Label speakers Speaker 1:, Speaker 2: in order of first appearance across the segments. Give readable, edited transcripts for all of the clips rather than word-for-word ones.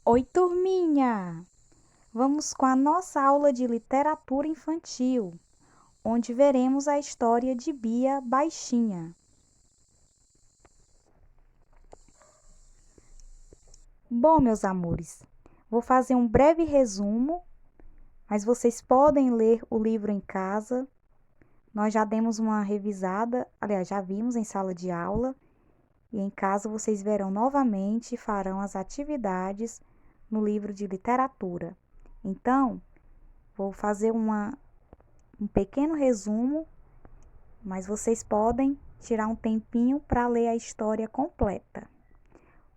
Speaker 1: Oi, turminha! Vamos com a nossa aula de literatura infantil, onde veremos a história de Bia Baixinha. Bom, meus amores, vou fazer um breve resumo, mas vocês podem ler o livro em casa. Nós já demos uma revisada, aliás, já vimos em sala de aula, e em casa vocês verão novamente e farão as atividades no livro de literatura. Então, vou fazer um pequeno resumo, mas vocês podem tirar um tempinho para ler a história completa.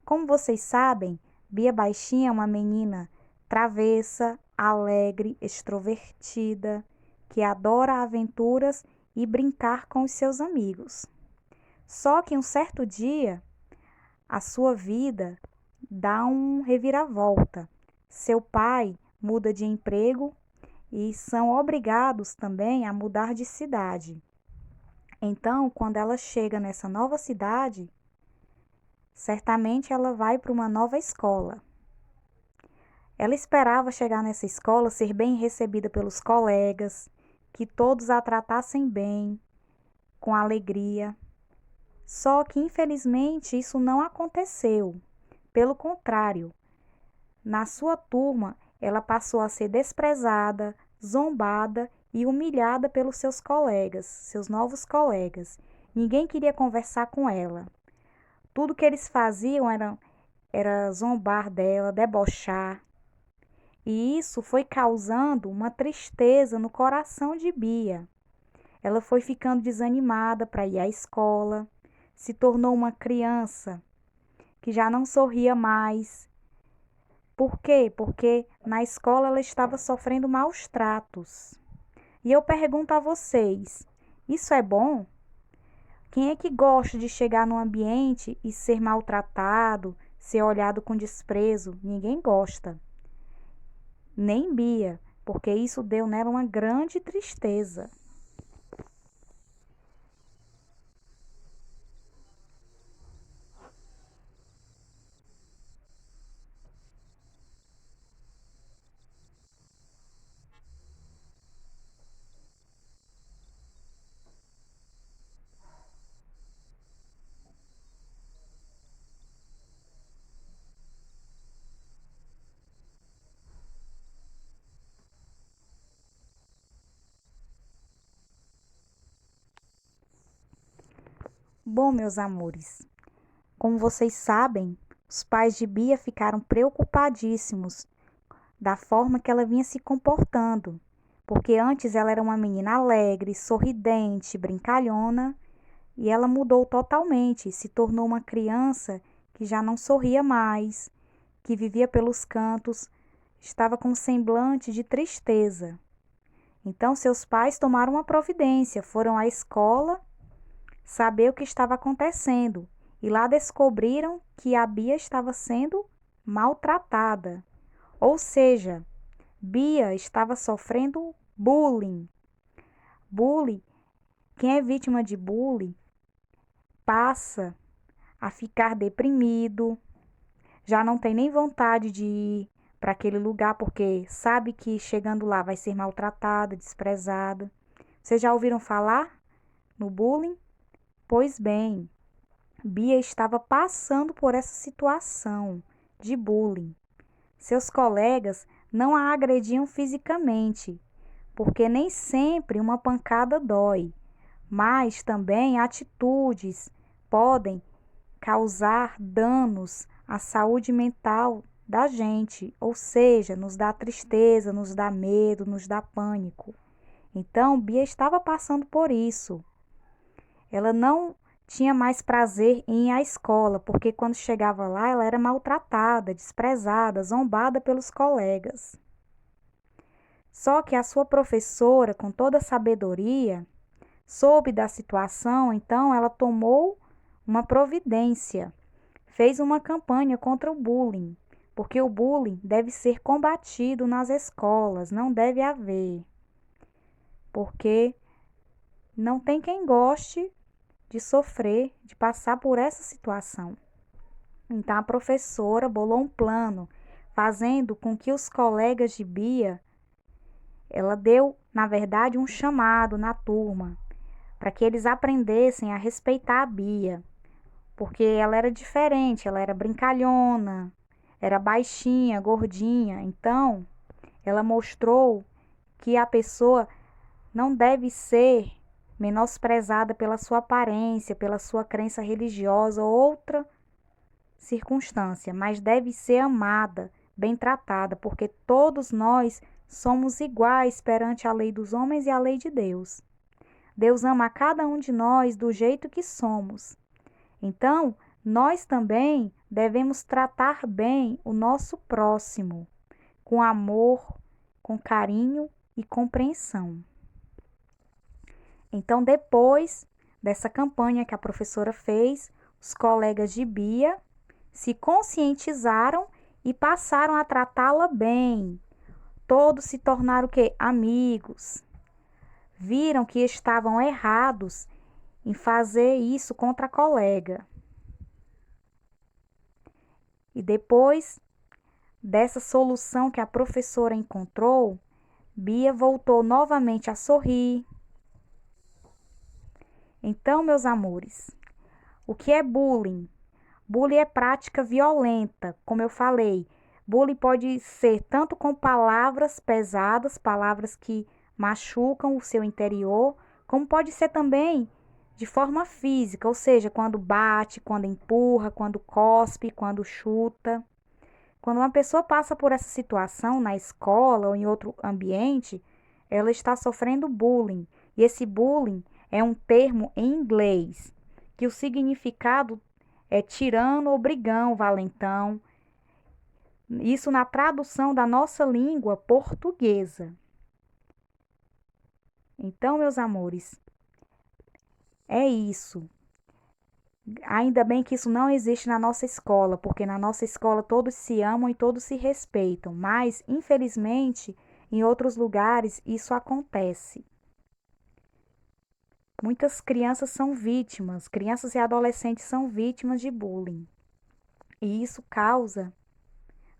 Speaker 1: Como vocês sabem, Bia Baixinha é uma menina travessa, alegre, extrovertida, que adora aventuras e brincar com os seus amigos. Só que um certo dia, a sua vida dá um reviravolta. Seu pai muda de emprego e são obrigados também a mudar de cidade. Então, quando ela chega nessa nova cidade, certamente ela vai para uma nova escola. Ela esperava chegar nessa escola, ser bem recebida pelos colegas, que todos a tratassem bem, com alegria. Só que, infelizmente, isso não aconteceu. Pelo contrário, na sua turma, ela passou a ser desprezada, zombada e humilhada pelos seus colegas, seus novos colegas. Ninguém queria conversar com ela. Tudo que eles faziam era zombar dela, debochar. E isso foi causando uma tristeza no coração de Bia. Ela foi ficando desanimada para ir à escola, se tornou uma criança que já não sorria mais. Por quê? Porque na escola ela estava sofrendo maus tratos. E eu pergunto a vocês, isso é bom? Quem é que gosta de chegar num ambiente e ser maltratado, ser olhado com desprezo? Ninguém gosta. Nem Bia, porque isso deu nela uma grande tristeza. Bom, meus amores, como vocês sabem, os pais de Bia ficaram preocupadíssimos da forma que ela vinha se comportando, porque antes ela era uma menina alegre, sorridente, brincalhona, e ela mudou totalmente, se tornou uma criança que já não sorria mais, que vivia pelos cantos, estava com um semblante de tristeza. Então seus pais tomaram uma providência, foram à escola saber o que estava acontecendo e lá descobriram que a Bia estava sendo maltratada. Ou seja, Bia estava sofrendo bullying. Bullying, quem é vítima de bullying passa a ficar deprimido, já não tem nem vontade de ir para aquele lugar porque sabe que chegando lá vai ser maltratada, desprezada. Vocês já ouviram falar no bullying? Pois bem, Bia estava passando por essa situação de bullying. Seus colegas não a agrediam fisicamente, porque nem sempre uma pancada dói, mas também atitudes podem causar danos à saúde mental da gente, ou seja, nos dá tristeza, nos dá medo, nos dá pânico. Então, Bia estava passando por isso. Ela não tinha mais prazer em ir à escola, porque quando chegava lá, ela era maltratada, desprezada, zombada pelos colegas. Só que a sua professora, com toda a sabedoria, soube da situação, então ela tomou uma providência, fez uma campanha contra o bullying, porque o bullying deve ser combatido nas escolas, não deve haver, porque não tem quem goste de sofrer, de passar por essa situação. Então a professora bolou um plano, fazendo com que os colegas de Bia, ela deu, na verdade, um chamado na turma, para que eles aprendessem a respeitar a Bia, porque ela era diferente, ela era brincalhona, era baixinha, gordinha. Então, ela mostrou que a pessoa não deve ser menosprezada pela sua aparência, pela sua crença religiosa ou outra circunstância, mas deve ser amada, bem tratada, porque todos nós somos iguais perante a lei dos homens e a lei de Deus. Deus ama a cada um de nós do jeito que somos. Então, nós também devemos tratar bem o nosso próximo, com amor, com carinho e compreensão. Então, depois dessa campanha que a professora fez, os colegas de Bia se conscientizaram e passaram a tratá-la bem. Todos se tornaram o quê? Amigos. Viram que estavam errados em fazer isso contra a colega. E depois dessa solução que a professora encontrou, Bia voltou novamente a sorrir. Então, meus amores, o que é bullying? Bullying é prática violenta, como eu falei. Bullying pode ser tanto com palavras pesadas, palavras que machucam o seu interior, como pode ser também de forma física, ou seja, quando bate, quando empurra, quando cospe, quando chuta. Quando uma pessoa passa por essa situação na escola ou em outro ambiente, ela está sofrendo bullying. E esse bullying é um termo em inglês, que o significado é tirano ou brigão, valentão. Isso na tradução da nossa língua portuguesa. Então, meus amores, é isso. Ainda bem que isso não existe na nossa escola, porque na nossa escola todos se amam e todos se respeitam, mas, infelizmente, em outros lugares isso acontece. Muitas crianças são vítimas, crianças e adolescentes são vítimas de bullying. E isso causa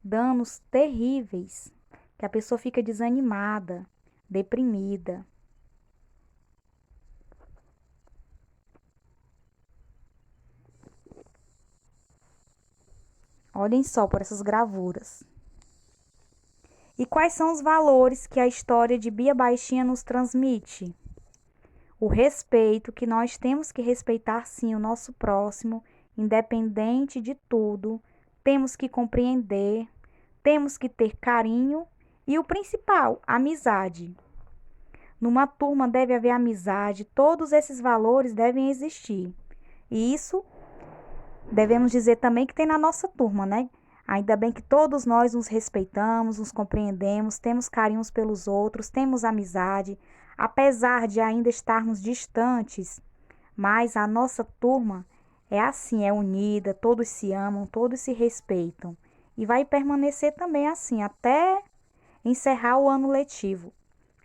Speaker 1: danos terríveis, que a pessoa fica desanimada, deprimida. Olhem só por essas gravuras. E quais são os valores que a história de Bia Baixinha nos transmite? O respeito, que nós temos que respeitar sim o nosso próximo, independente de tudo. Temos que compreender, temos que ter carinho e o principal, amizade. Numa turma deve haver amizade, todos esses valores devem existir. E isso devemos dizer também que tem na nossa turma, né? Ainda bem que todos nós nos respeitamos, nos compreendemos, temos carinhos pelos outros, temos amizade, apesar de ainda estarmos distantes, mas a nossa turma é assim, é unida, todos se amam, todos se respeitam. E vai permanecer também assim até encerrar o ano letivo.